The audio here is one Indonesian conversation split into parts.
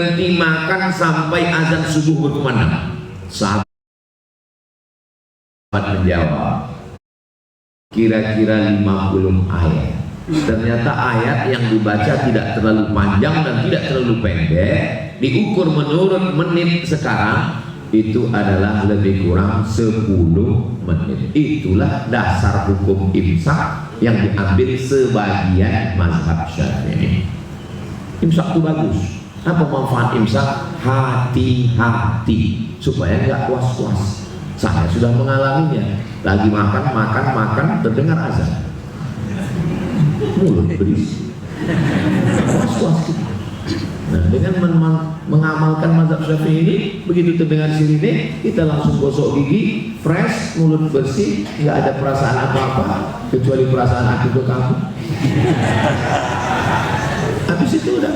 berhenti makan sampai azan subuh berkumandang. Sahabat menjawab, kira-kira 50 ayat. Ternyata ayat yang dibaca tidak terlalu panjang dan tidak terlalu pendek. Diukur menurut menit sekarang, itu adalah lebih kurang 10 menit. Itulah dasar hukum imsak yang diambil sebagian mazhab Syafi'i. Imsak itu bagus. Apa manfaat imsak? Hati-hati supaya nggak was-was. Saya sudah mengalaminya. Lagi makan, terdengar azan. Mulut berisi. Was-was. Nah, dengan mengamalkan mazhab Syafi'i ini, begitu terdengar sirine, kita langsung gosok gigi, fresh, mulut bersih, nggak ada perasaan apa-apa kecuali perasaan aku ke kamu. Habis itu udah,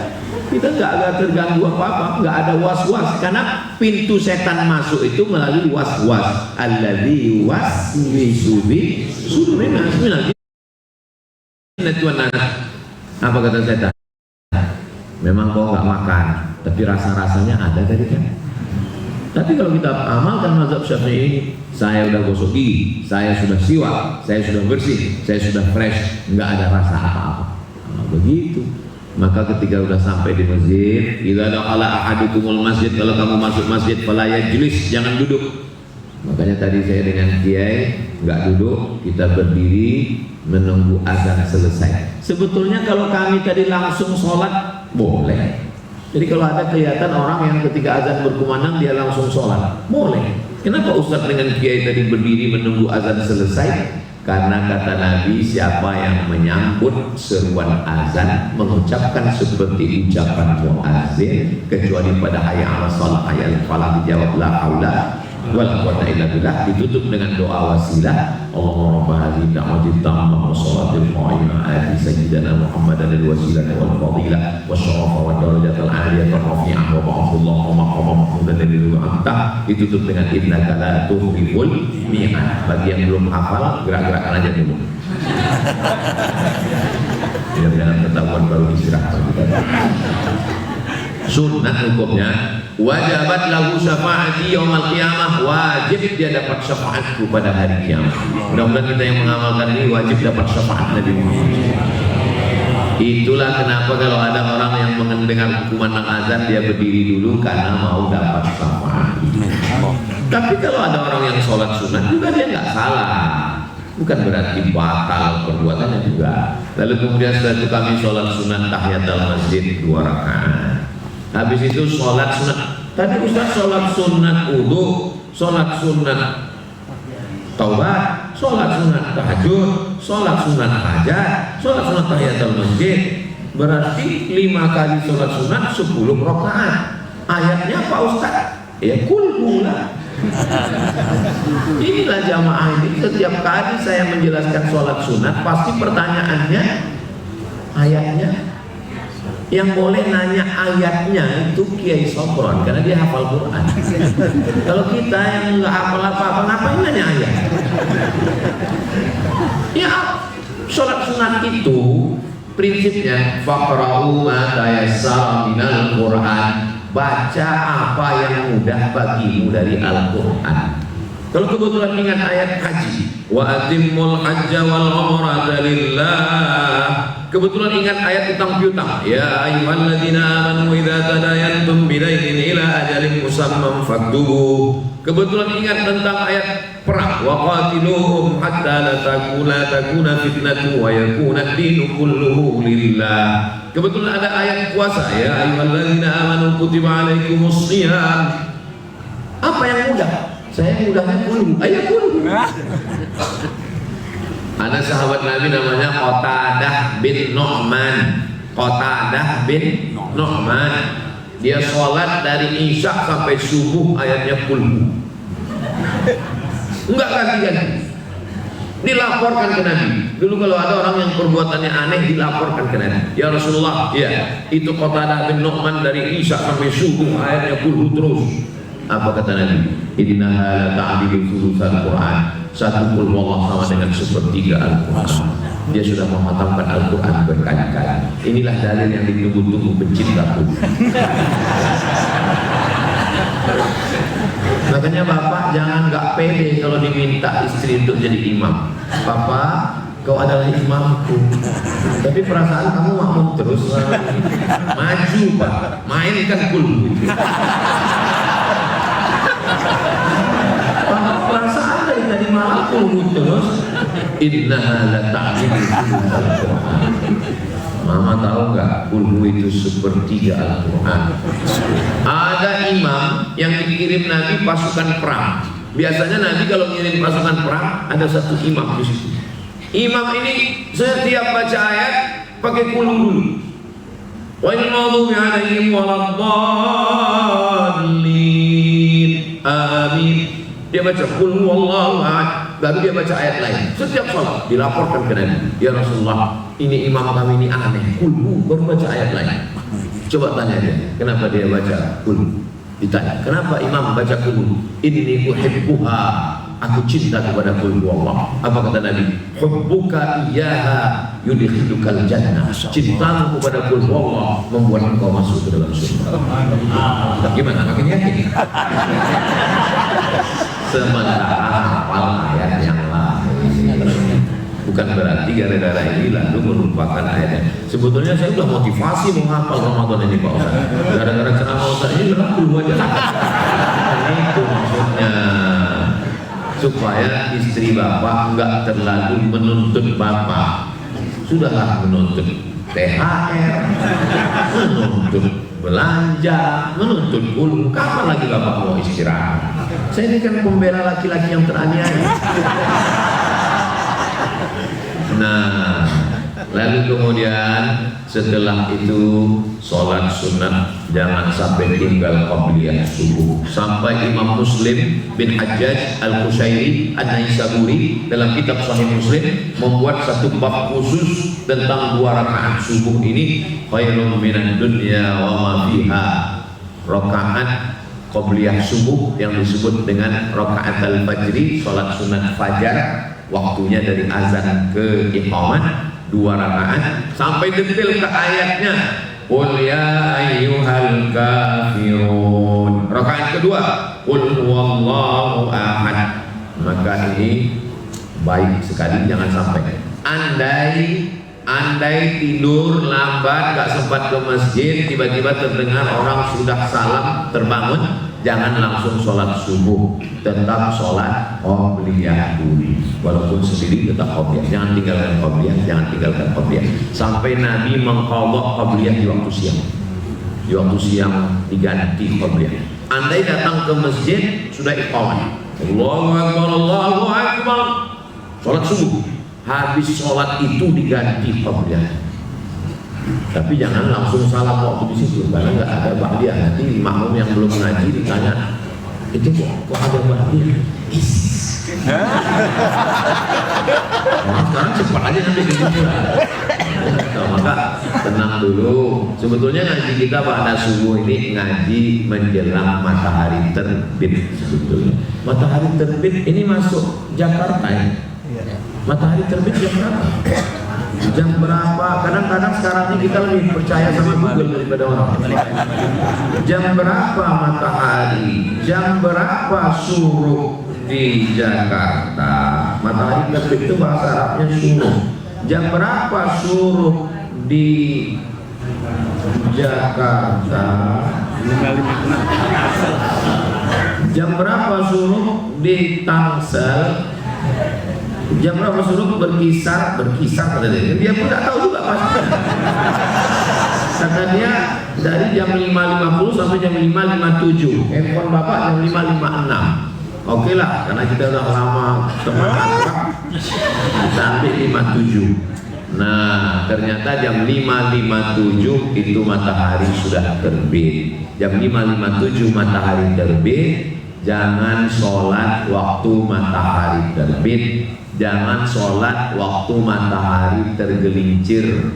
kita nggak ada terganggu apa-apa, nggak ada was-was, karena pintu setan masuk itu melalui was-was. Alladzi yuwaswisu fi sudurin nas minal jinnati wan nas. Apa kata setan? Memang kau nggak makan, tapi rasa-rasanya ada tadi kan. Tapi kalau kita amalkan mazhab Syafi'i ini, saya sudah gosok gigi, saya sudah siwak, saya sudah bersih, saya sudah fresh, nggak ada rasa apa-apa. Nah, begitu. Maka ketika sudah sampai di masjid, idza dakhala ahadukumul masjid, kalau kamu masuk masjid, fala yajlis, jangan duduk. Makanya tadi saya dengan kiai nggak duduk, kita berdiri menunggu azan selesai. Sebetulnya kalau kami tadi langsung sholat boleh. Jadi kalau ada kelihatan orang yang ketika azan berkumandang dia langsung sholat, boleh. Kenapa Ustaz dengan kiai tadi berdiri menunggu azan selesai? Karena kata Nabi, siapa yang menyambut seruan azan mengucapkan seperti ucapan muazzin kecuali pada hayya 'alas shalah hayya 'alal falah dijawab la haula wala quwwata illa billah, ditutup dengan doa wasilah, Allahumma rabb hadhihi da'wati tammah wa salatil qa'imah ati sayyidina Muhammadan al-wasilah wal fadilah wasyarafa wa darajatal 'aliyah rafi'ah wa ba'athullahu maqama mahmudan alladhi anta, ditutup dengan innaka la tuhibbul mi'ad. Bagi yang belum hafal, gerak-gerakkan aja dulu. Biar jangan ketahuan baru istirahat. Sunnah hukumnya wajibat lahu syafaati yaumil qiyamah, wajib dia dapat syafaatku pada hari kiamat. Mudah-mudahan kita yang mengamalkan ini wajib dapat syafaat Nabi Muhammad. Itulah kenapa kalau ada orang yang mendengar kumandang azan dia berdiri dulu karena mau dapat syafaat. Tapi kalau ada orang yang sholat sunat juga dia nggak salah, bukan berarti batal perbuatannya juga. Lalu kemudian setelah itu kami sholat sunat tahiyatul masjid 2 rakaat. Habis itu sholat sunat. Tadi Ustaz sholat sunat wudu, sholat sunat taubat, sholat sunat tahajud, sholat sunat hajat, sholat sunat tahiyatul masjid. Berarti 5 kali sholat sunat 10 rakaat. Ayatnya apa Ustaz? Ya kulhulah. Inilah jamaah ini. Setiap kali saya menjelaskan sholat sunat, pasti pertanyaannya ayatnya. Yang boleh nanya ayatnya itu Kiai Sobron karena dia hafal Quran. Kalau kita yang nggak hafal apa-apa, ngapain nanya ayat? Ya, sholat sunat itu prinsipnya faqra'u ma tayassara minal Quran, baca apa yang mudah bagimu dari Al-Quran. Kalau kebetulan ingat ayat haji, wa atimmul hajja wal umrata lillah, kebetulan ingat ayat utang piutang, ya ayyuhalladzina amanu idza tadayantum bidainin ila ajalin musamman faktubu, kebetulan ingat tentang ayat perang, wa qatiluhum hatta la takuna fitnatu wa yakuna ad-dinu kulluhu lillah, kebetulan ada ayat puasa, ya ayyuhalladzina amanu kutiba alaikumus shiyam. Apa yang mudah? Saya mudahnya kulhu, ayo kulhu. Ada sahabat Nabi namanya Qatadah bin Nu'man. Qatadah bin Nu'man, dia sholat dari isya sampai subuh ayatnya kulhu, enggak ganti-ganti. Dilaporkan ke Nabi. Dulu kalau ada orang yang perbuatannya aneh dilaporkan ke Nabi. Ya Rasulullah, ya itu Qatadah bin Nu'man dari isya sampai subuh ayatnya kulhu terus. Apa kata Nabi? Innaha la ta'dilu thulutsal Qur'an. Satu qul huwallahu sama dengan sepertiga Al-Qur'an. Dia sudah menghatamkan Al-Qur'an berkali-kali. Inilah dalil yang ditunggu-tunggu pencipta. Makanya bapak jangan nggak pede kalau diminta istri untuk jadi imam. Bapak, kau adalah imamku, tapi perasaan kamu makmum terus. Maju pak, mainkan kulhu. Perasaan dari tadi malam kulhu terus. Innaha la ta'jilu. Mama tahu nggak, kulhu itu sepertiga Al-Quran. Ada imam yang dikirim Nabi pasukan perang. Biasanya Nabi kalau ngirim pasukan perang ada satu imam di situ. Imam ini setiap baca ayat pakai kulhu dulu. Wa innal maghdubi 'alaihim waladdallin. Amin. Dia baca qul huwallahu ahad, baru dia baca ayat lain. Setiap salat dilaporkan ke Nabi, ya Rasulullah, ini imam kami ini aneh, qul baru baca ayat lain. Coba tanya dia, kenapa dia baca qul? Ditanya, kenapa imam baca qul? Inni uhibbuha, aku cinta kepada qul huwallah. Apa kata Nabi? Hubbuka iyyaha yudkhilukal jannah. Cintamu kepada qul huwallah membuat engkau masuk ke dalam surga. Gimana? Makin yakin? Sementara hafal ayat yang lain, bukan berarti gara-gara ini lalu melupakan ayatnya. Sebetulnya saya sudah motivasi menghafal Ramadan ini Pak Ustaz. Gara-gara ceramah Ustaz ini udah dulu aja. Itu maksudnya supaya istri bapak enggak terlalu menuntut bapak. Sudahlah menuntut THR, menuntut belanja, menuntut kulhu. Kapan lagi bapak mau istirahat? Saya ini kan pembela laki-laki yang teraniaya. Nah, lalu kemudian setelah itu sholat sunat jangan sampai tinggal qabliyah subuh. Sampai Imam Muslim bin Hajjaj Al-Qushairi An-Naisaburi dalam kitab Sahih Muslim membuat satu bab khusus tentang 2 rakaat subuh ini, khairun minad dunya wa ma fiha. Rakaat qabliyah subuh yang disebut dengan rakaat al-fajri, sholat sunat fajar, waktunya dari azan ke iqamah 2 rakaat sampai detail ke ayatnya. Qul ya ayyuhal kafirun. Rakaat kedua, qul huwallahu ahad. Maka ini baik sekali jangan sampai. Andai tidur lambat, gak sempat ke masjid, tiba-tiba terdengar orang sudah salam terbangun, jangan langsung sholat subuh, tetap sholat qabliyah dulu. Walaupun sendiri tetap qabliyah, jangan tinggalkan qabliyah, jangan tinggalkan qabliyah. Sampai Nabi mengqadha qabliyah di waktu siang. Di waktu siang diganti qabliyah. Andai datang ke masjid sudah iqamah, Allahu Akbar, Allahu Akbar, sholat subuh. Habis sholat itu diganti qabliyah. Tapi jangan langsung salam waktu di situ, karena nggak ada ba'diyah. Nanti makmum yang belum ngaji ditanya, itu kok ada ba'diyah? Sekarang cepat aja nanti kesimpulan. Maka tenang dulu. Sebetulnya ngaji kita pada subuh ini ngaji menjelang matahari terbit. Sebetulnya matahari terbit ini masuk Jakarta ya. Matahari terbit jam berapa? Jam berapa? Kadang-kadang sekarang ini kita lebih percaya sama Google daripada orang. Jam berapa matahari? Jam berapa suruh di Jakarta? Matahari terbit itu bahasa Arabnya suruh. Jam berapa suruh di Jakarta? Jam berapa suruh di Tangsel? Jam berapa suruh berkisar kata dia pun tak tahu juga pasti. Kata dia dari jam 5.50 sampai jam 5.57. Handphone bapak jam 5.56. Oke lah, karena kita udah lama teman akrab, kita ambil 57. Nah, ternyata jam 5.57 itu matahari sudah terbit. Jam 5.57 matahari terbit. Jangan sholat waktu matahari terbit. Jangan sholat waktu matahari tergelincir.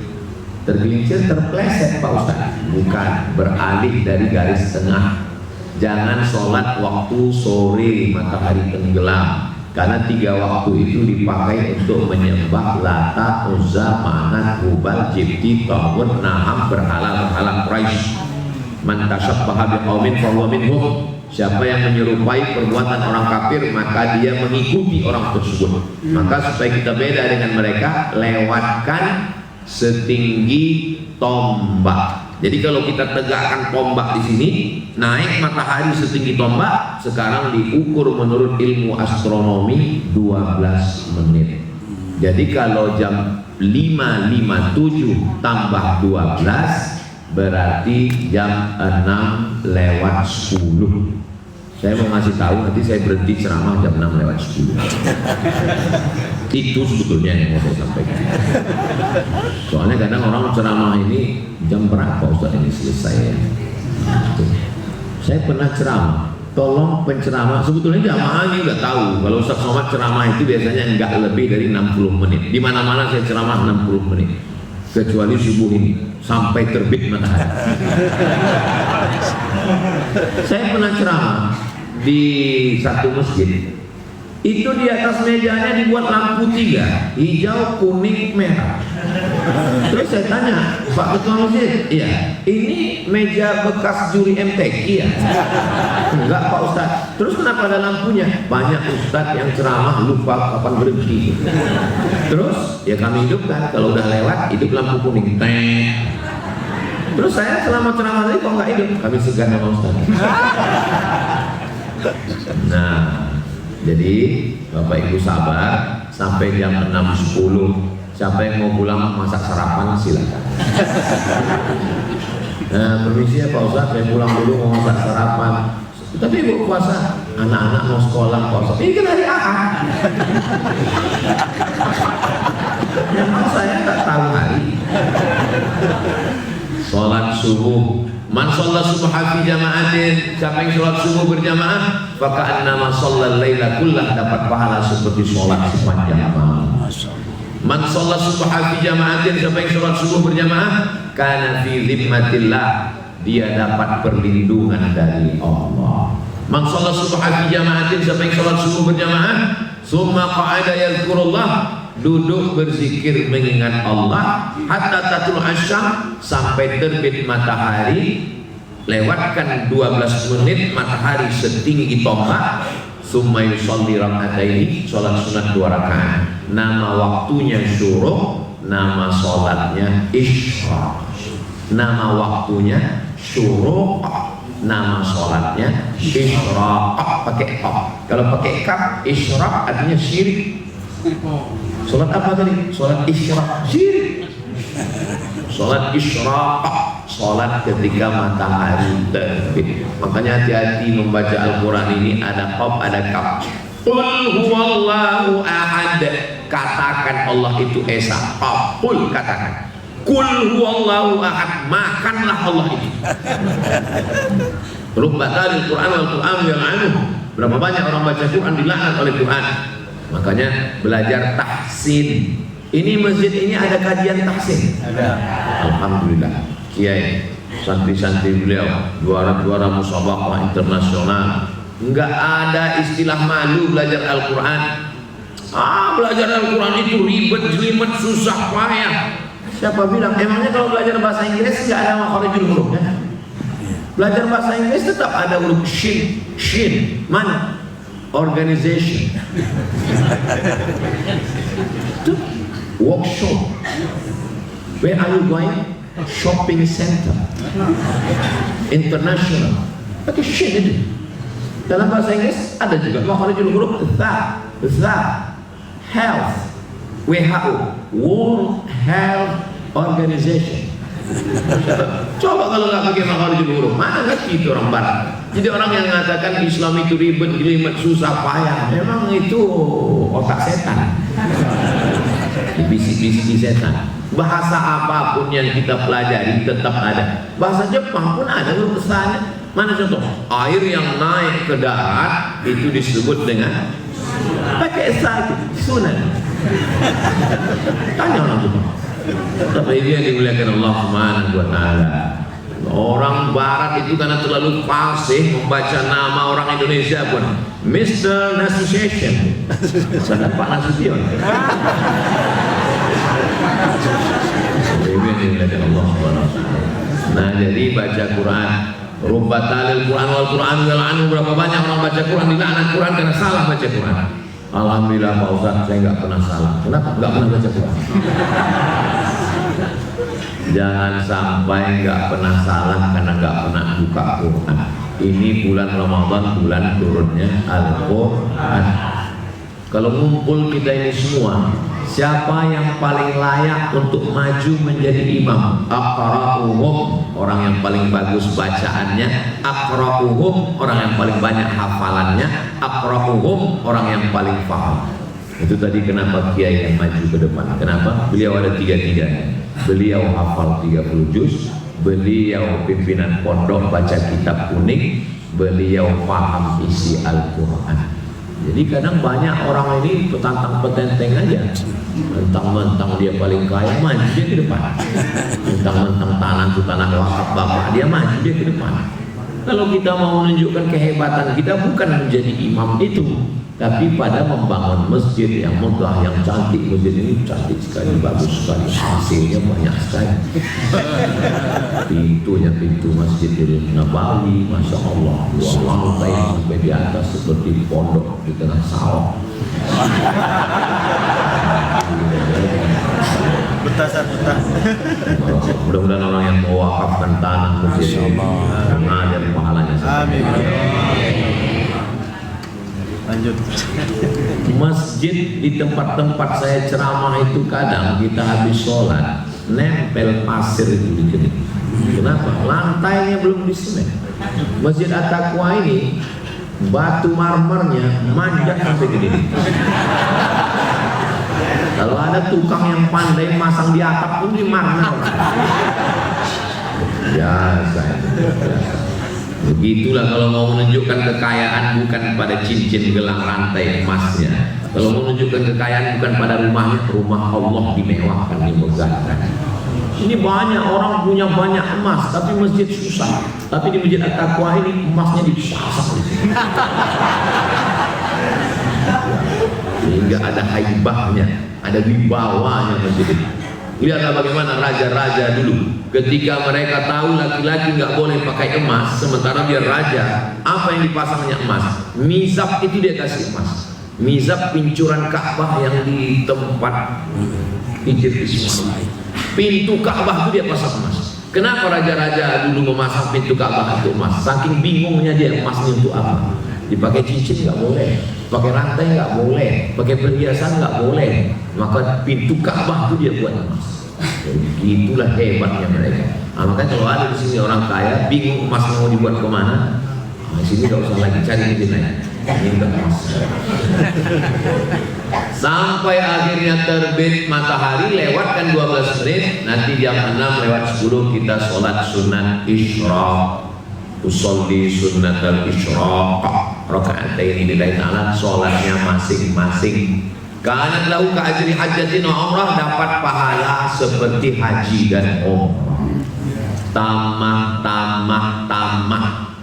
Tergelincir terpleset Pak Ustaz, bukan, beralih dari garis tengah. Jangan sholat waktu sore matahari tenggelam, karena 3 waktu itu dipakai untuk menyembah Lata, Uzza, Manat, Hubal, Jibti, Tawud, Naham, berhala-berhala Quraisy. Man tashabbaha biqaumin fahuwa minhum. Siapa yang menyerupai perbuatan orang kafir, maka dia mengikuti orang tersebut. Maka supaya kita beda dengan mereka, lewatkan setinggi tombak. Jadi kalau kita tegakkan tombak di sini, naik matahari setinggi tombak, sekarang diukur menurut ilmu astronomi 12 menit. Jadi kalau jam 5.57 tambah 12 berarti jam 6 lewat 10. Saya mau ngasih tahu, nanti saya berhenti ceramah jam 6 lewat 10. Itu sebetulnya yang mau saya sampaikan. Soalnya kadang orang ceramah ini jam berapa Ustaz ini selesai ya? Saya pernah ceramah, tolong penceramah, sebetulnya jamaah ini udah tahu kalau Ustaz Somad ceramah itu biasanya enggak lebih dari 60 menit. Di mana-mana saya ceramah 60 menit, kecuali subuh ini sampai terbit matahari. Saya pernah ceramah di satu masjid, itu di atas mejanya dibuat lampu 3, hijau, kuning, merah. Terus saya tanya, Pak Ketua Masjid, iya, ini meja bekas juri MTQ ya? Enggak Pak Ustaz. Terus kenapa ada lampunya? Banyak Ustaz yang ceramah lupa kapan berhenti. Terus ya kami hidupkan, kalau udah lewat hidup lampu kuning. Terus saya selama ceramah tadi kok nggak hidup? Kami segan sama Ustaz. Nah, jadi Bapak Ibu sabar sampai jam 6.10. Siapa yang mau pulang masak sarapan silakan. Nah, permisi ya Pak Ustaz, saya pulang dulu mau masak sarapan. Tapi Ibu puasa, anak-anak mau sekolah Pak Ustaz. Ini kan hari Ahad. Memang saya tak tahu hari. Sholat subuh, man sholat subuh fi jama'atin, siapa yang sholat subuh berjamaah, faka'annama sholat laila kullah, dapat pahala seperti sholat sepanjang malam. Man sholat subuh fi jama'atin, siapa yang sholat subuh berjamaah, kana fi zimmatillah, dia dapat perlindungan dari Allah. Man sholat subuh fi jama'atin, siapa yang sholat subuh berjamaah, summa qa'ada yadhkurullah, duduk berzikir mengingat Allah, hatta tatul asyam, sampai terbit matahari, lewatkan 12 menit matahari setinggi tombak, summa yusalli raka'ataini, sholat sunat 2 rakaat. Nama waktunya syuruq, nama sholatnya isyraq. Nama waktunya syuruq, nama sholatnya isyraq, pakai kaf. Kalau pakai kaf, isyraq artinya syirik. Sholat apa tadi? Sholat isyraq, syirik. Sholat isyraq, sholat ketika matahari terbit. Makanya hati-hati membaca Al-Quran ini, ada qaf, ada kaf. Qul huwallahu ahad, katakan Allah itu esa. Qul, katakan. Qul huwallahu ahad, makanlah Allah itu. Rubbatal Quran Al-Quran yang anu. Berapa banyak orang baca Quran dilaknat oleh Quran. Makanya belajar tahsin. Ini masjid ini ada kajian tahsin. Ada. Alhamdulillah. Kiai, santri-santri beliau, juara-juara musabaqah internasional. Enggak ada istilah malu belajar Al-Quran. Belajar Al-Quran itu ribet, jelimet, susah, payah. Siapa bilang? Emangnya kalau belajar bahasa Inggris enggak ada makharijul hurufnya? Belajar bahasa Inggris tetap ada huruf shin, shin. Mana? Organization. Workshop. Where are you going? Shopping center. International. Pakai shin itu. Dalam bahasa Inggris ada juga makharijul huruf tha, health, WHO, World Health Organization. Coba kalau nggak pakai makharijul huruf, mana ngerti itu orang barat. Jadi orang yang mengatakan Islam itu ribet, jelimet, susah, payah, memang itu otak setan. Bisik-bisik setan. Bahasa apapun yang kita pelajari tetap ada. Bahasa Jepang pun ada tulisannya. Mana contoh? Air yang naik ke darat itu disebut dengan pakai sakit sunan. Tanya orang Jepang. Tapi dia dimuliakan Allah Subhanahu wa taala. Orang barat itu karena terlalu fasih membaca nama orang Indonesia pun Mr. Association. Sana Pak Nasution. Nah, jadi baca Quran Rubbat talil Quran wal Quran yal'anu, berapa banyak orang baca Quran dilaknat Quran karena salah baca Quran. Alhamdulillah Pak Ustaz, saya nggak pernah salah. Kenapa? Nggak pernah baca Quran. Jangan sampai nggak pernah salah karena nggak pernah buka Quran. Ini bulan Ramadan, bulan turunnya Al-Quran. Kalau ngumpul kita ini semua, siapa yang paling layak untuk maju menjadi imam? Aqra'uhum, orang yang paling bagus bacaannya. Aqra'uhum, orang yang paling banyak hafalannya. Aqra'uhum, orang yang paling paham. Itu tadi kenapa kiai yang maju ke depan. Kenapa? Beliau ada tiga-tiganya. Beliau hafal 30 juz, beliau pimpinan pondok baca kitab kuning, beliau paham isi Al-Quran. Jadi kadang banyak orang ini petantang petenteng aja, mentang-mentang dia paling kaya, maju dia ke depan. Mentang-mentang tanah itu tanah wakaf bapak dia, maju dia ke depan. Kalau kita mau menunjukkan kehebatan kita bukan menjadi imam itu, tapi pada membangun masjid yang megah, yang cantik. Masjid ini cantik sekali, bagus sekali, hasilnya banyak sekali. Pintunya pintu masjid di Nabawi, masya Allah, dua lantai sampai di atas seperti di pondok di tengah sawah. Betah. Mudah-mudahan orang yang mewakafkan tanah masjid mengalir pahalanya. Amin. Lanjut. Masjid di tempat-tempat saya ceramah itu kadang kita habis sholat nempel pasir itu di keding. Kenapa? Lantainya belum disemen. Masjid At-Taqwa ini batu marmernya manjat sampai ke dinding. Kalau ada tukang yang pandai masang di atap pun di marmer. Biasa. Begitulah kalau mau menunjukkan kekayaan bukan pada cincin gelang rantai emasnya. Kalau mau menunjukkan kekayaan bukan pada rumahnya, rumah Allah dimewahkan, dimegahkan. Ini banyak orang punya banyak emas tapi masjid susah. Tapi di Masjid At-Taqwa ini emasnya dipasang. Sehingga ada haibahnya, ada wibawanya masjid ini. Lihatlah bagaimana raja-raja dulu, ketika mereka tahu laki-laki nggak boleh pakai emas, sementara dia raja, apa yang dipasangnya emas? Mizab itu dia kasih emas. Mizab pincuran Ka'bah yang di tempat Hijr Ismail. Pintu Ka'bah itu dia pasang emas. Kenapa raja-raja dulu memasang pintu Ka'bah itu emas? Saking bingungnya dia, emasnya untuk apa? Dipakai cincin nggak boleh, pakai rantai nggak boleh, pakai perhiasan nggak boleh. Maka pintu Ka'bah itu dia buat emas. Itulah hebatnya mereka. Nah, makanya kalau ada di sini orang kaya bingung emasnya mau dibuat kemana, di sini nggak usah lagi cari di sini. Ini emas. Sampai akhirnya terbit matahari, lewatkan 12 menit. Nanti jam 6 lewat 10 kita sholat sunat isyraq. Usolli sunnatal isyraq raka'ataini lillahi ta'ala, sholatnya masing-masing. Kanat lahu ka'ajri hajjatin wa umrah, dapat pahala seperti haji dan umrah. Tamah.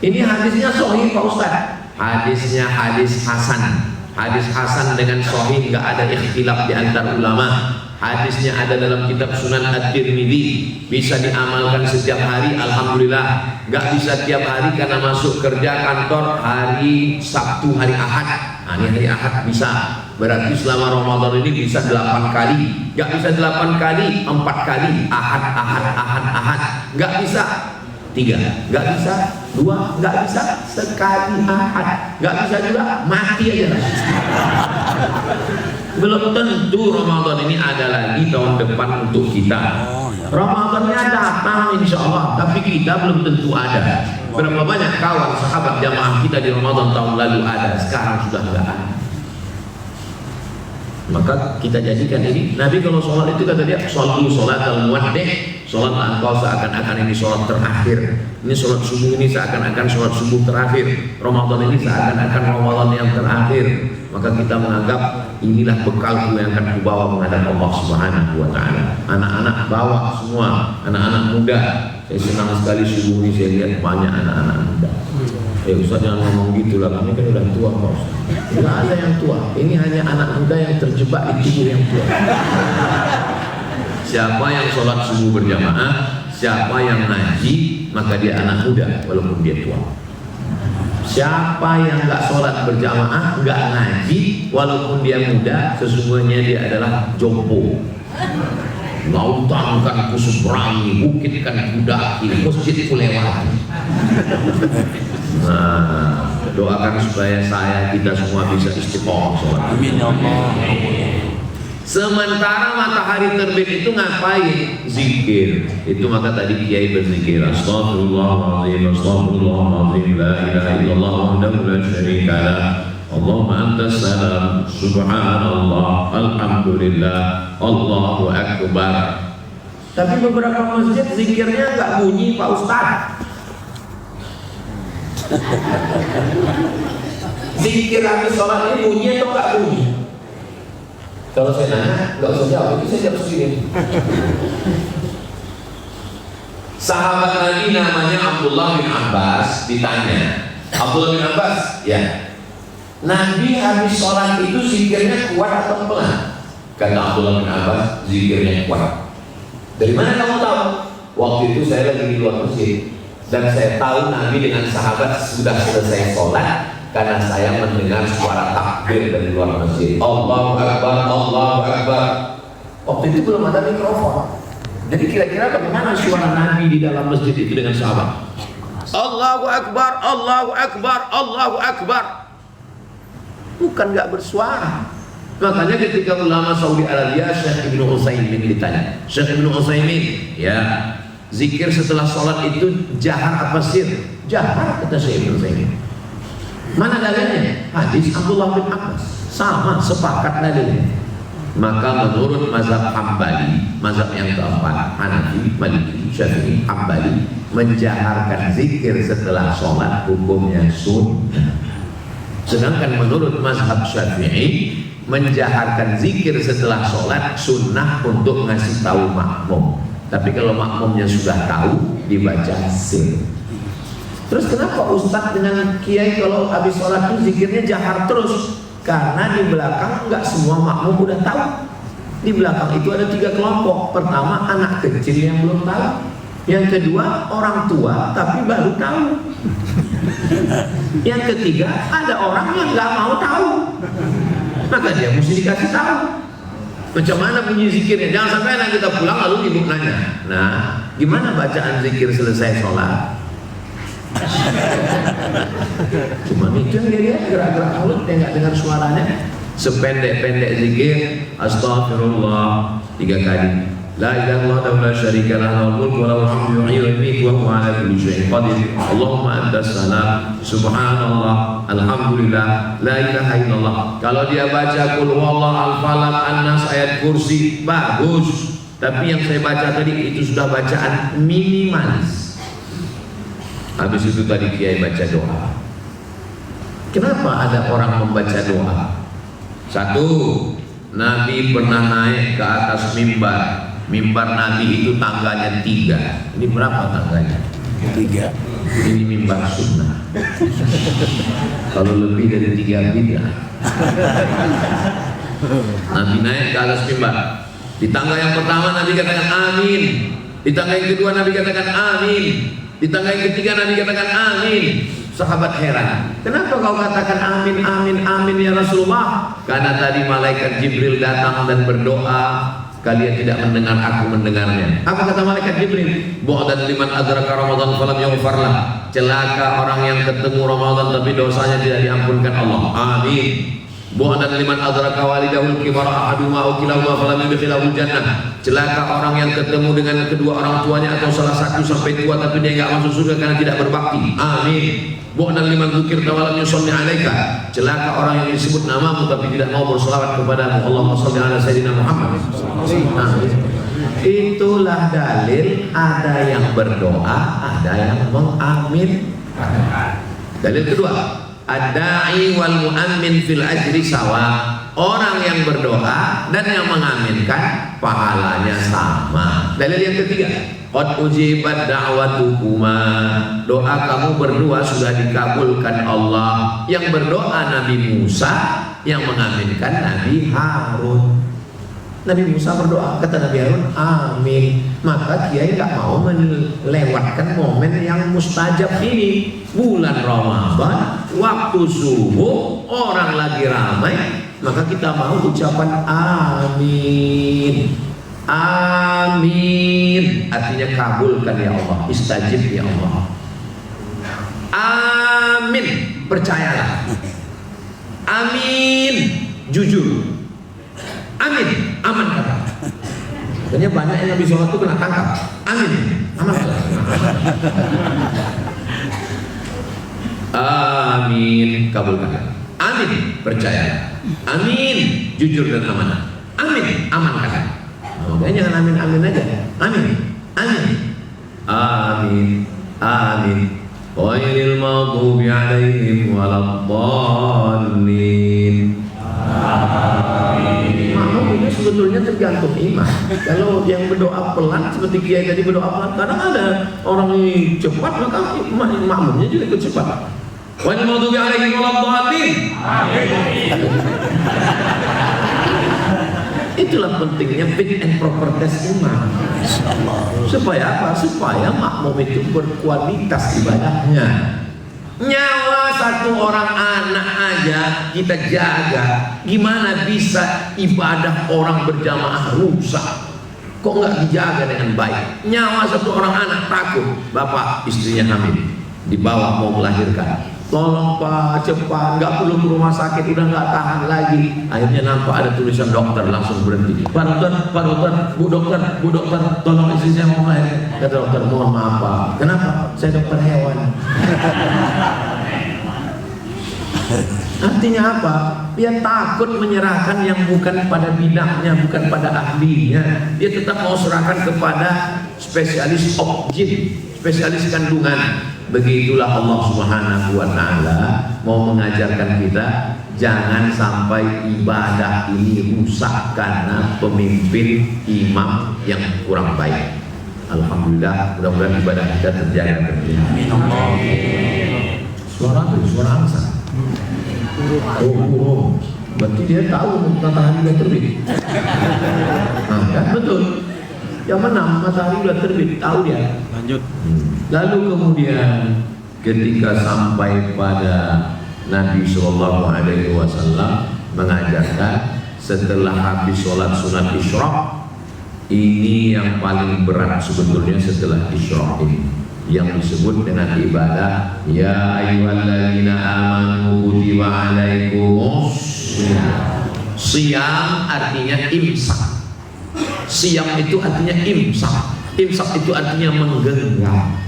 Ini hadisnya sahih Pak Ustaz. Hadisnya hadis hasan. Hadis hasan dengan sahih, nggak ada ikhtilaf di antara ulama. Hadisnya ada dalam kitab Sunan At-Tirmidzi, bisa diamalkan setiap hari, alhamdulillah. Gak bisa tiap hari karena masuk kerja kantor hari Sabtu, hari Ahad. Nah, ini hari Ahad bisa. Berarti selama Ramadan ini bisa 8 kali. Gak bisa 8 kali, 4 kali. Ahad. Gak bisa 3, gak bisa 2, gak bisa sekali Ahad. Gak bisa juga mati aja. Belum tentu Ramadan ini ada lagi tahun depan untuk kita. Ramadannya datang insya Allah, tapi kita belum tentu ada. Berapa banyak kawan sahabat jamaah kita di Ramadan tahun lalu ada, sekarang sudah enggak ada. Maka kita jadikan ini, Nabi kalau sholat itu kata dia, sholatu sholatal muwaddih, sholat engkau seakan-akan ini sholat terakhir. Ini sholat subuh ini seakan-akan sholat subuh terakhir. Ramadan ini seakan-akan Ramadan yang terakhir. Maka kita menganggap inilah bekalku yang akan kubawa menghadap Allah Subhanahu wa Ta'ala. Anak-anak bawa semua, anak-anak muda. Saya senang sekali subuh ini saya lihat banyak anak-anak muda. Ustaz jangan ngomong gitu lah, kami kan udah tua Pak Ustaz. Nggak ada yang tua, ini hanya anak muda yang terjebak di tubuh yang tua. Siapa yang sholat subuh berjamaah, siapa yang ngaji maka dia anak muda walaupun dia tua. Siapa yang nggak sholat berjamaah, nggak ngaji walaupun dia muda, sesungguhnya dia adalah jompo. Lautan kan kuseberangi, bukit kan kudaki, masjid kulewati. Nah, doakan supaya kita semua bisa istiqomah sholat. Amin ya Allah. Sementara matahari terbit itu ngapain? Zikir. Itu maka tadi Kiai berzikir, Astaghfirullahaladzim, Astaghfirullahaladzim, La ilaha illallah wahdahu la syarika lah, Allahumma antas salam, Subhanallah, Alhamdulillah, Allahu Akbar. Tapi beberapa masjid zikirnya nggak bunyi Pak Ustaz. Zikir habis sholat ini bunyi atau nggak bunyi? Kalau saya nanya, nggak usah jawab, itu saya jawab sendiri. Sahabat Nabi namanya Abdullah bin Abbas ditanya, Abdullah bin Abbas, ya, Nabi habis sholat itu zikirnya kuat atau pelan? Kata Abdullah bin Abbas, zikirnya kuat. Dari mana kamu tahu? Waktu itu saya lagi di luar masjid dan saya tahu Nabi dengan sahabat sudah selesai sholat karena saya mendengar suara takbir dari luar masjid. Allahu Akbar, Allahu Akbar. Waktu itu belum ada mikrofon. Jadi kira-kira bagaimana suara Nabi di dalam masjid itu dengan sahabat? Allahu Akbar, Allahu Akbar, Allahu Akbar. Bukan nggak bersuara. Makanya ketika ulama Saudi Arabia Syekh Ibnu Utsaimin ditanya, Syekh Ibnu Utsaimin, ya, zikir setelah sholat itu jahar apa sir? Jahar, kata Syekh Ibnu Utsaimin. Mana dalilnya? Hadis Abdullah bin Abbas. Sama, sepakat dalilnya. Maka menurut mazhab Hambali, mazhab yang keempat, Hanafi, Maliki, Syafi'i, Hambali, menjaharkan zikir setelah sholat hukumnya sunnah. Sedangkan menurut mazhab Syafi'i, menjaharkan zikir setelah sholat sunnah untuk ngasih tahu makmum. Tapi kalau makmumnya sudah tahu, dibaca sir. Terus kenapa Ustadz dengan Kiai kalau habis sholat itu zikirnya jahar terus? Karena di belakang nggak semua makmum udah tahu. Di belakang itu ada 3 kelompok. Pertama, anak kecil yang belum tahu. Yang kedua, orang tua tapi baru tahu. Yang ketiga, ada orang yang nggak mau tahu. Maka dia mesti dikasih tahu. Macam mana bunyi zikirnya? Jangan sampai anak kita pulang lalu ibu nanya, nah, gimana bacaan zikir selesai sholat? Cuma itu yang dia lihat, gerak-gerak mulut, dia nggak dengar suaranya. Sependek-pendek zikir, Astaghfirullah 3 kali, La ilaha illallah la syarika lah, lahul mulku wa lahul hamdu yuhyi wa yumiitu wa huwa ala kulli syai'in qadir. Allahumma antas salam, Subhanallah, Alhamdulillah, la ilaha illallah. Kalau dia baca qul huwallahu al-falaq, an-nas, ayat kursi, bagus. Tapi yang saya baca tadi itu sudah bacaan minimalis. Habis itu tadi Kiai baca doa. Kenapa ada orang membaca doa? Satu, Nabi pernah naik ke atas mimbar. Mimbar Nabi itu tangganya 3. Ini berapa tangganya? 3. Ini mimbar sunnah. Kalau lebih dari 3 bid'ah. Nabi naik ke atas mimbar. Di tangga yang pertama Nabi katakan amin. Di tangga yang kedua Nabi katakan amin. Di tangga yang ketiga Nabi katakan amin. Sahabat heran, kenapa kau katakan amin, amin, amin ya Rasulullah? Karena tadi malaikat Jibril datang dan berdoa, kalian tidak mendengar, aku mendengarnya. Apa kata malaikat Jibril? Bu'dan liman adraka Ramadan falam yughfarlah. Celaka orang yang ketemu Ramadan tapi dosanya tidak diampunkan Allah. Amin. Bu'dan liman adraka walidahul kibara ahaduma aw kilahuma falam yudkhilahul jannah. Celaka orang yang ketemu dengan kedua orang tuanya atau salah satu sampai tua tapi dia enggak masuk surga karena tidak berbakti. Amin. Bu'dan liman dzukirta wa lam yusalli 'alaika. Celaka orang yang disebut namamu tapi tidak mau berselawat kepadamu. Allahumma shalli ala sayyidina Muhammad. Amin. Itulah dalil ada yang berdoa, ada yang mengamin. Dalil kedua, ad-da'i wal mu'ammin fil ajri sawa. Orang yang berdoa dan yang mengaminkan pahalanya sama. Dalil yang ketiga, qad ujibat da'watukuma. Doa kamu berdua sudah dikabulkan Allah. Yang berdoa Nabi Musa, yang mengaminkan Nabi Harun. Nabi Musa berdoa, kata Nabi Harun, amin. Maka Kiai nggak mau melewatkan momen yang mustajab ini. Bulan Ramadan, waktu subuh, orang lagi ramai, maka kita mau ucapan amin. Amin, artinya kabulkan ya Allah, istajib ya Allah. Amin, percayalah. Amin, jujur. Amin, aman kata. Makanya banyak yang habis sholat itu kena tangkap. Amin, aman kata. Amin, kabulkan. Amin, percaya. Amin, jujur dan amanah. Amin, aman kata. Makanya jangan amin amin aja. Amin, amin, amin, amin. Ghairil maghdubi alaihim waladdallin. Makmum itu sebetulnya tergantung imam. Kalau yang berdoa pelan seperti Kiai tadi berdoa pelan, kadang ada orang ini cepat maka makmumnya juga ikut cepat. Ghairil maghdubi alaihim waladdallin. Itulah pentingnya fit and proper test imam. Supaya apa? Supaya makmum itu berkualitas ibadahnya. Nyawa satu orang anak aja kita jaga, gimana bisa ibadah orang berjamaah rusak? Kok nggak dijaga dengan baik? Nyawa satu orang anak takut, bapak istrinya hamil, dibawa mau melahirkan. Tolong Pak, cepat, nggak perlu ke rumah sakit, udah nggak tahan lagi. Akhirnya nampak ada tulisan dokter, langsung berhenti. Pak dokter, bu dokter, tolong istri saya mau melahirkan. Kata dokter, mohon maaf Pak. Kenapa? Saya dokter hewan. Artinya apa? Dia takut menyerahkan yang bukan pada bidangnya, bukan pada ahlinya. Dia tetap mau serahkan kepada spesialis objin, spesialis kandungan. Begitulah Allah Subhanahu wa ta'ala mau mengajarkan kita, jangan sampai ibadah ini rusak karena pemimpin imam yang kurang baik. Alhamdulillah, mudah-mudahan ibadah kita terjaga. Suara angsa. Oh, berarti dia tahu matahari sudah terbit. Nah, kan betul. Yang menang matahari sudah terbit, tahu dia. Lanjut. Lalu kemudian ketika sampai pada Nabi Shallallahu Alaihi Wasallam mengajarkan setelah habis sholat sunat isyraq, ini yang paling berat sebetulnya setelah isyraq ini, yang disebut dengan ibadah ya ayyuhalladzina amanu kutiba alaikumus siyam. Artinya imsak. Siyam itu artinya imsak. Imsak itu artinya menggenggam.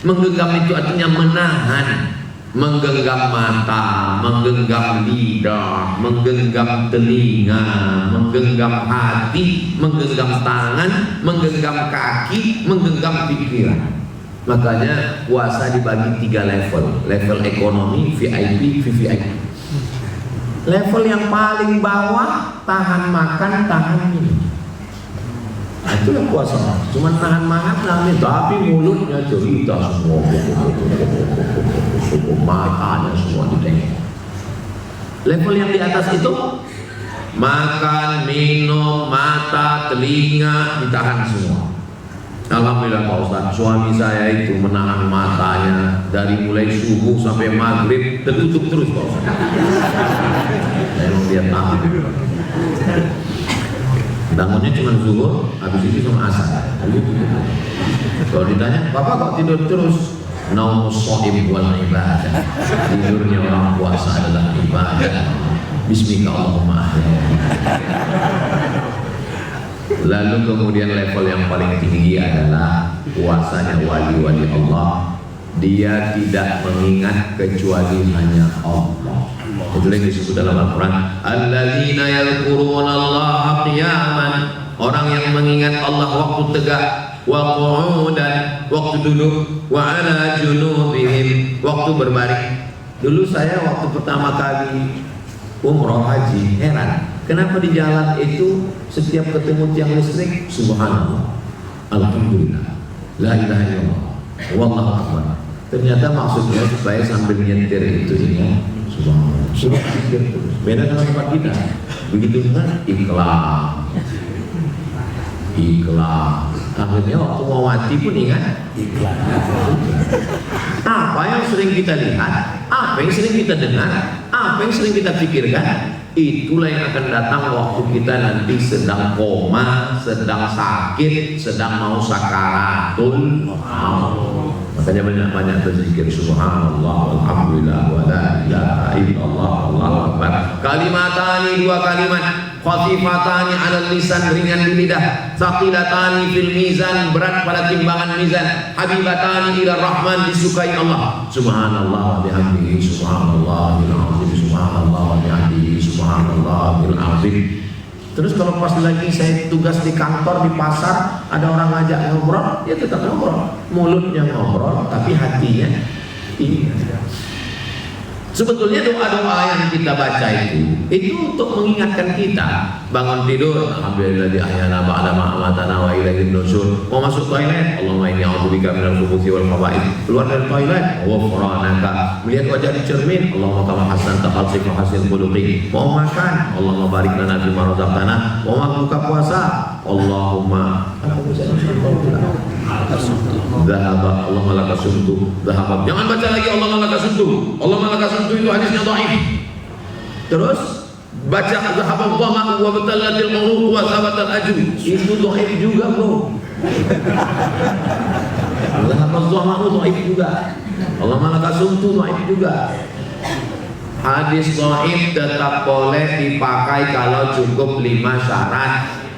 Menggenggam itu artinya menahan. Menggenggam mata, menggenggam lidah, menggenggam telinga, menggenggam hati, menggenggam tangan, menggenggam kaki, menggenggam pikiran. Makanya puasa dibagi 3 level. Level ekonomi, VIP, VVIP. Level yang paling bawah tahan makan, tahan minum. Nah, itulah puasa. Cuma nahan makan, tapi mulutnya cerita semua, matanya semua ditengok. Level yang di atas itu makan, minum, mata, telinga ditahan semua. Alhamdulillah Pak Ustaz, suami saya itu menahan matanya dari mulai subuh sampai maghrib tertutup terus Pak Ustaz. Memang dia tahan. Bangunnya cuma zuhur, habis itu cuma asar. Kalau ditanya, Bapak kok tidur terus? Naumus shaim wal ibadah. Tidurnya orang puasa adalah ibadah. Bismika Allahumma ahya. Lalu kemudian level yang paling tinggi adalah puasanya wali-wali Allah. Dia tidak mengingat kecuali hanya Allah. Itu yang disebut dalam Al-Quran, alladzina yadhkurunallaha qiyaman, orang yang mengingat Allah waktu tegak, wa qu'udan, waktu duduk, wa ala junubihim, waktu berbaring. Dulu saya waktu pertama kali umroh haji, heran kenapa di jalan itu setiap ketemu tiang listrik subhanallah, alhamdulillah, la ilaha illallah, wallahu akbar. Ternyata maksudnya supaya sambil nyetir itu ingat subhanallah, suruh pikir terus. Beda dengan tempat kita, begitu kan ikhlas, ikhlas. Akhirnya waktu mau mati pun ingat ikhlas. Apa yang sering kita lihat, apa yang sering kita dengar, apa yang sering kita pikirkan, itulah yang akan datang waktu kita nanti sedang koma, sedang sakit, sedang mau sakaratul maut. Makanya banyak-banyak berzikir subhanallah walhamdulillah wa la ilaha illallah wallahu akbar. Kalimatani, dua kalimat, khafifatani 'alal lisan, ringan di lidah, thaqilatani fil mizan, berat pada timbangan mizan, habibatani ila rahman, disukai Allah. Subhanallah wa bihamdihi subhanallahil azim, subhanallah wa bihamdihi subhanallahil azim. Terus kalau pas lagi saya tugas di kantor, di pasar, ada orang ngajak ngobrol, ya tetap ngobrol. Mulutnya ngobrol, tapi hatinya iya. Sebetulnya doa-doa yang kita baca itu untuk mengingatkan kita bangun tidur, alhamdulillah di ahyana ba'da ma amatana wa ilaihin nusyur. Mau masuk toilet, Allahumma inni a'udzubika minal khubuthi wal khaba'ith. Keluar dari toilet, ghufranaka. Melihat wajah di cermin, Allahumma kama hasanta khalqika wa hasin khuluqi. Mau makan, Allahumma barik lana fima razaqtana. Mau buka puasa, Allahumma dhahaba, Allahumma laka sumtu dhahaba. Jangan baca lagi Allahumma laka sumtu. Allahumma laka sumtu itu hadisnya dhaif. Terus baca dhahaba dhama'u wa batalatil uruq wa thabatal ajr. Itu dhaif juga, bro. Dhahaba dhama'u dhaif juga. Allahumma laka sumtu dhaif juga. Hadis dhaif tetap boleh dipakai kalau cukup 5 syarat.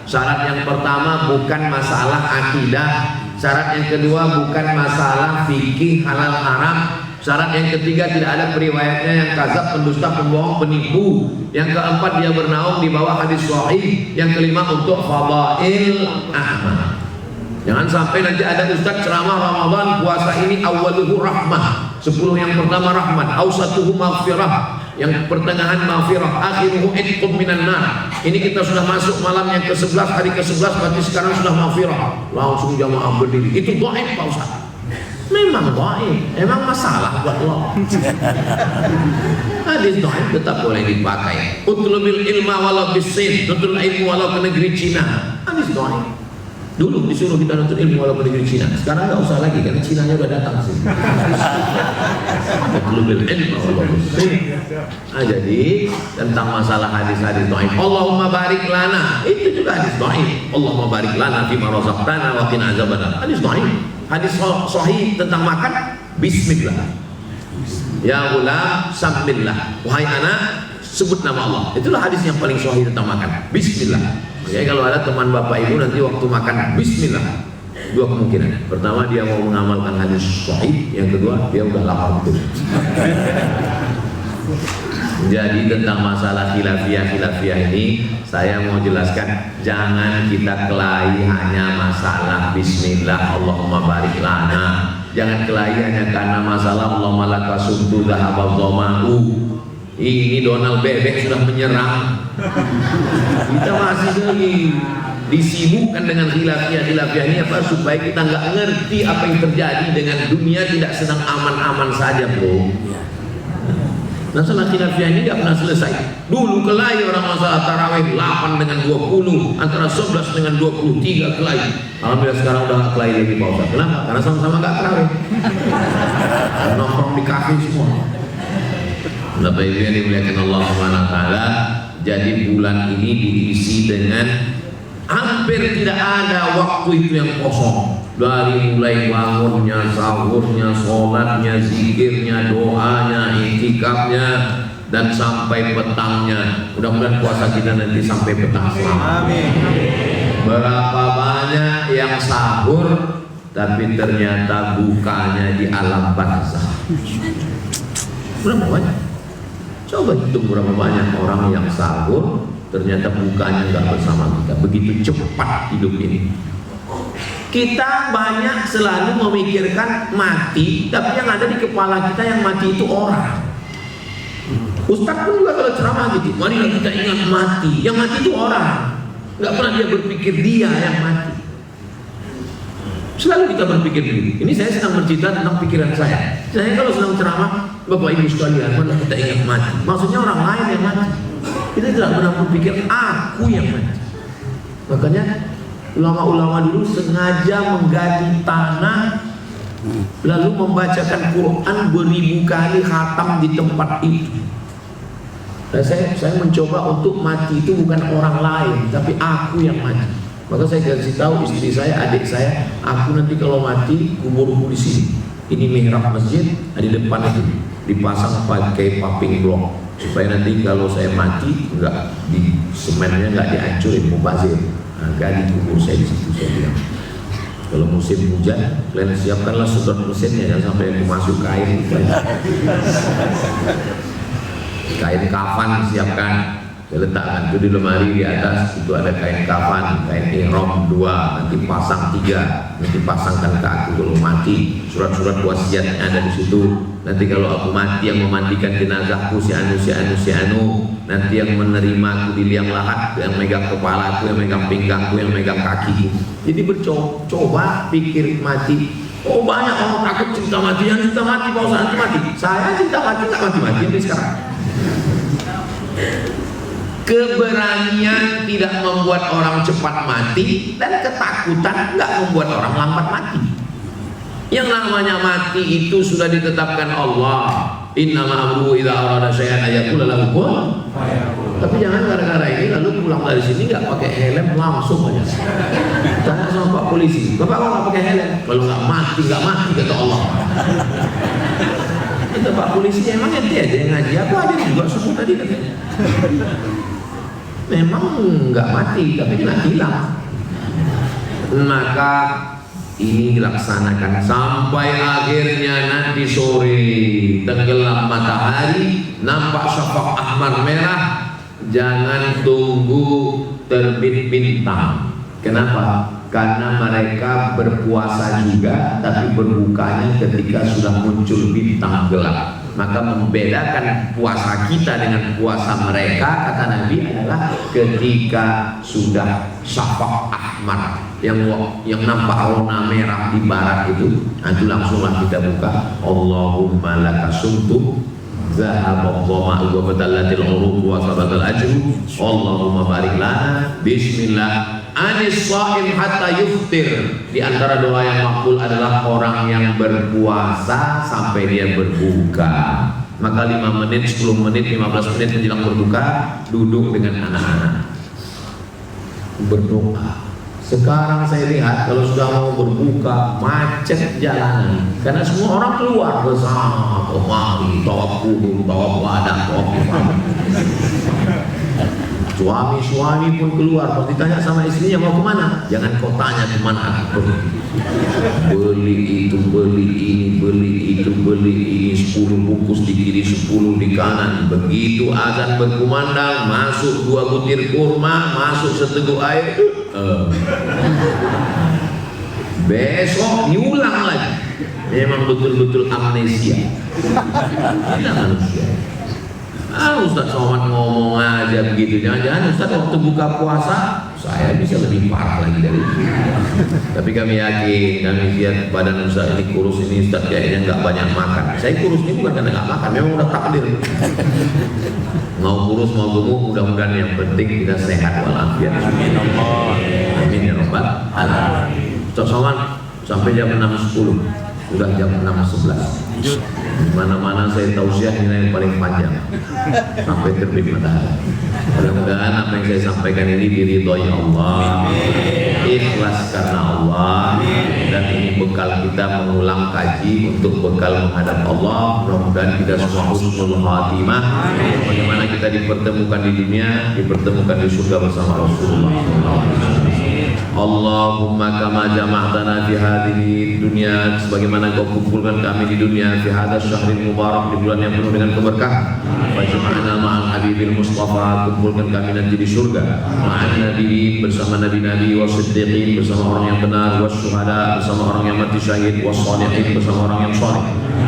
Syarat yang pertama bukan masalah akidah. Syarat yang kedua bukan masalah fikih halal haram. Syarat yang ketiga tidak ada periwayatnya yang kadzab, pendusta, pembohong, penipu. Yang keempat dia bernaung di bawah hadis sahih. Yang kelima untuk fadail amal. Jangan sampai nanti ada ustaz ceramah Ramadan puasa ini awaluhu rahmah, 10 yang pertama rahmat, awsatuhu maghfirah, yang pertengahan maghfirah, akhiruhu itqum minan nar. Ini kita sudah masuk malam yang ke-11, hari ke-11, berarti sekarang sudah maghfirah. Langsung jamaah berdiri. Itu dhaif Pak Ustaz. Memang dhaif, emang masalah buat lo. Hadis dhaif tetap boleh dipakai. Utlubil ilma walau bisin, tutul ilmu walau ke negeri Cina. Hadis dhaif. Dulu disuruh kita nuntut ilmu walau ke negeri Cina. Sekarang nggak usah lagi karena Cinanya udah datang sih. Utlubil ilma walau bisin. Nah, jadi tentang masalah hadis-hadis dhaif, Allahumma barik lana, itu juga hadis dhaif. Allahumma barik lana fima razaqtana wa qina azabannar. Hadis dhaif. Hadis sahih tentang makan, bismillah. Ya ghulam sambillah. Wahai anak, sebut nama Allah. Itulah hadis yang paling sahih tentang makan. Bismillah. Jadi kalau ada teman bapak ibu nanti waktu makan bismillah, dua kemungkinan. Pertama dia mau mengamalkan hadis sahih, yang kedua dia udah lapar betul. Jadi tentang masalah khilafiyah ini saya mau jelaskan, jangan kita kelahi hanya masalah bismillah Allahumma barik lana. Jangan kelahi hanya karena masalah Allahumma laka sumtu dhahaba dhama'u. Ini Donald Bebek sudah menyerang. Kita masih lagi disibukkan dengan khilafiyah ini apa, supaya kita nggak ngerti apa yang terjadi dengan dunia tidak sedang aman-aman saja, bro. Masalah khilafiyah ini tidak pernah selesai. Dulu kelahi orang masalah tarawih 8 dengan 20, antara 11 dengan 23 kelahi. Alhamdulillah sekarang udah nggak kelahi lagi Pak Ustaz. Kenapa? Karena sama-sama nggak tarawih. Nongkrong di kafe semua. Bapak Ibu yang dimuliakan Allah Subhanahu wa taala, jadi bulan ini diisi dengan hampir tidak ada waktu itu yang kosong. Dari mulai bangunnya, sahurnya, sholatnya, zikirnya, doanya, iktikafnya, dan sampai petangnya. Mudah-mudahan puasa kita nanti sampai petang selamat. Amin. Berapa banyak yang sahur tapi ternyata bukanya di alam barzakh. Berapa banyak? Coba hitung berapa banyak orang yang sahur ternyata bukanya nggak bersama kita. Begitu cepat hidup ini. Kita banyak selalu memikirkan mati, tapi yang ada di kepala kita yang mati itu orang. Ustaz pun juga kalau ceramah gitu, marilah kita ingat mati. Yang mati itu orang. Nggak pernah dia berpikir dia yang mati. Selalu kita berpikir begini. Ini saya sedang bercerita tentang pikiran saya. Saya kalau sedang ceramah, Bapak Ibu sekalian, mana kita ingat mati. Maksudnya orang lain yang mati. Kita tidak pernah berpikir aku yang mati. Makanya Ulama-ulama dulu sengaja menggali tanah lalu membacakan Quran beribu kali khatam di tempat itu. Nah, saya mencoba untuk mati itu bukan orang lain, tapi aku yang mati. Maka saya kasih tahu istri saya, adik saya, aku nanti kalau mati kuburku di sini. Ini mihrab masjid, di depan itu dipasang pakai paving block supaya nanti kalau saya mati enggak di semennya enggak dihancurin mubazir. Nah, gali kubur saya di situ, saya bilang. Kalau musim hujan, kalian siapkanlah sedot mesinnya, jangan sampai aku masuk kain. Kain kafan siapkan, saya letakkan itu di lemari di atas. Itu ada kain kafan, kain ihram 2, nanti pasang 3, nanti pasangkan ke aku kalau mati. Surat-surat wasiatnya ada di situ. Nanti kalau aku mati, yang memandikan jenazahku si anu. Nanti yang menerima aku di liang lahat, yang megang kepalaku, yang megang pinggangku, yang megang kakiku. Jadi bercoba pikir mati. Oh, banyak orang takut cinta mati, yang cinta mati Pak Ustaz, mati. Saya cinta mati, tak mati-mati ini sekarang. Keberanian tidak membuat orang cepat mati, dan ketakutan nggak membuat orang lambat mati. Yang namanya mati itu sudah ditetapkan Allah. Innama amruhu idza arada syai'an ayaqula lahu kun. Tapi jangan gara-gara ini lalu pulang dari sini nggak pakai helm langsung aja. Tanya sama Pak polisi, Bapak kok nggak pakai helm? Kalau nggak mati kata Allah. Itu Pak polisi emang ente aja yang ngaji, aku aja juga subuh tadi katanya. Memang nggak mati tapi kena hilang. Maka ini dilaksanakan sampai akhirnya nanti sore tenggelam matahari, nampak syafaq ahmar merah. Jangan tunggu terbit bintang. Kenapa? Karena mereka berpuasa juga, tapi berbukanya ketika sudah muncul bintang gelap. Maka membedakan puasa kita dengan puasa mereka, kata Nabi, adalah ketika sudah syafaq ahmar, yang nampak warna merah di barat itu langsunglah kita buka. Allahumma laka sumtu zahabad dhama'u wa batallatil uruq wa sabatal ajru Allahumma barik lana bismillah anis shaim hatta yuftir. Di antara doa yang makbul adalah orang yang berpuasa sampai dia berbuka. Maka 5 menit, 10 menit, 15 menit menjelang berbuka, duduk dengan anak-anak berdoa. Sekarang saya lihat kalau sudah mau berbuka macet jalanan, karena semua orang keluar bersama, kemari, tawaf kudu, tawaf wadah, tawaf ifadah. Suami pun keluar, pas ditanya sama istrinya mau kemana, jangan kau tanya kemana aku pergi. Beli itu, beli ini, beli itu, beli ini, 10 bungkus di kiri, 10 di kanan. Begitu azan berkumandang, masuk 2 butir kurma, masuk seteguk air. Besok diulang lagi. Memang betul-betul amnesia. Kita manusia. Ustaz Somad ngomong aja begitu. Jangan-jangan Ustaz waktu buka puasa saya bisa lebih parah lagi dari itu. Tapi kami yakin, kami lihat badan Ustaz ini kurus ini, Ustaz kayaknya nggak banyak makan. Saya kurus ini bukan karena nggak makan, memang udah takdir. Mau kurus mau gemuk, mudah-mudahan yang penting kita sehat walafiat. Amin ya rabbal alamin. Ustaz Somad sampai jam 6.10, udah jam 6.11. Mana-mana saya tausiah nilai yang paling panjang sampai terbit matahari. Mudah-mudahan apa yang saya sampaikan ini diridhoi Allah, ikhlas karena Allah, dan ini bekal kita mengulang kaji untuk bekal menghadap Allah. Mudah-mudahan kita semua husnul khatimah. Bagaimana kita dipertemukan di dunia, dipertemukan di surga bersama Rasulullah SAW. Allahumma kama jama'tana fi hadhihi dunya, sebagaimana Kau kumpulkan kami di dunia fi hadzal syahril mubarak, di bulan yang penuh dengan keberkahan. Fajma'na ma'al habibil mustafa, kumpulkan kami nanti di surga ma'an nabiyyin, bersama nabi-nabi, wasiddiqin, bersama orang yang benar, wasyuhada, bersama orang yang mati syahid, wassalihin, bersama orang yang saleh.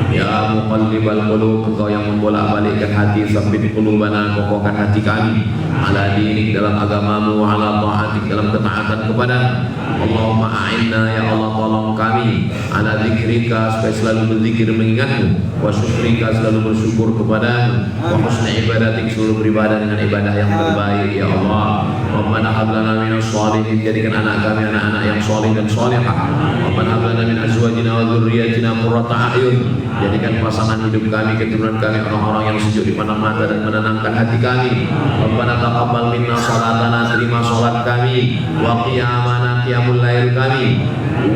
Ya muqallibal qulub, Engkau yang membolak-balikkan hati, sabbit qulubana, kokohkan hati kami ala dinik, dalam agamamu, ala ta'atik, dalam ketaatan kepadamu. Allahumma a'inna, ya Allah tolong kami ala zikrika, supaya selalu berzikir mengingatmu, wa syukrika, selalu bersyukur kepadamu, wa husni ibadatik, selalu beribadah dengan ibadah yang terbaik ya Allah. Rabbana hab lana minas shalihin, jadikan anak kami anak-anak yang saleh dan salihah. Rabbana hab lana min azwajina wa dzurriyyatina qurrata a'yun, jadikan pasangan hidup kami, keturunan kami orang-orang yang sejuk dipandang mata dan menenangkan hati kami. Rabbana taqabbal minna salatana, terima salat kami, wa qiyamana, qiyamul lail kami,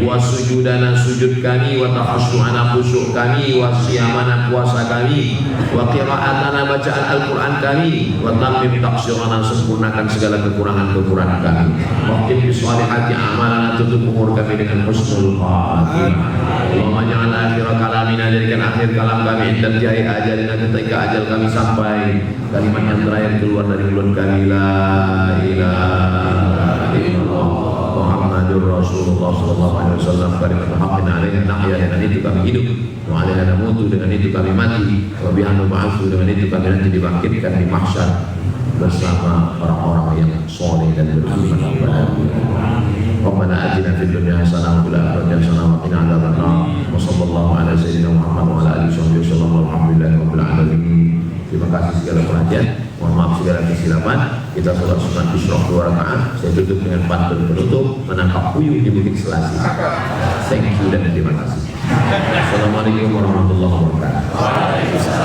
wa sujudana, sujud kami, wa takhassu'ana, khusyuk kami, wa siyamana, puasa kami, wa qira'atana, bacaan Al-Quran kami, wa tammim taqsirana, sempurnakan segala kekurangan-kekurangan kami. Waqtim bisolihati a'malana, tutup umur kami dengan husnul khatimah. Allahumma ja'al akhir kalamina, jadikan akhir kalam kami indah jahil ajalina, ketika ajal kami sampai, kalimat yang terakhir keluar dari mulut kami, la ilaha illallah Muhammadur Rasulullah sallallahu alaihi wasallam, kalimat haqqin alaiha nahya, dengan itu kami hidup, wa alaiha namutu, dengan itu kami mati, wa biha nub'atsu, dengan itu kami nanti dibangkitkan di mahsyar bersama orang-orang yang soleh dan beriman kepadamu. Rabbana atina fid dunya hasanah wa fil akhirati hasanah wa qina adzabannar. Wa sallallahu ala sayyidina Muhammad wa ala alihi wasallam, walhamdulillahi rabbil alamin. Terima kasih segala perhatian, mohon maaf segala kesilapan. Kita sholat sunat isyraq 2 rakaat. Saya tutup dengan pantun penutup, menangkap puyuh di Bukit Selasih. Thank you dan terima kasih. Assalamualaikum warahmatullahi wabarakatuh.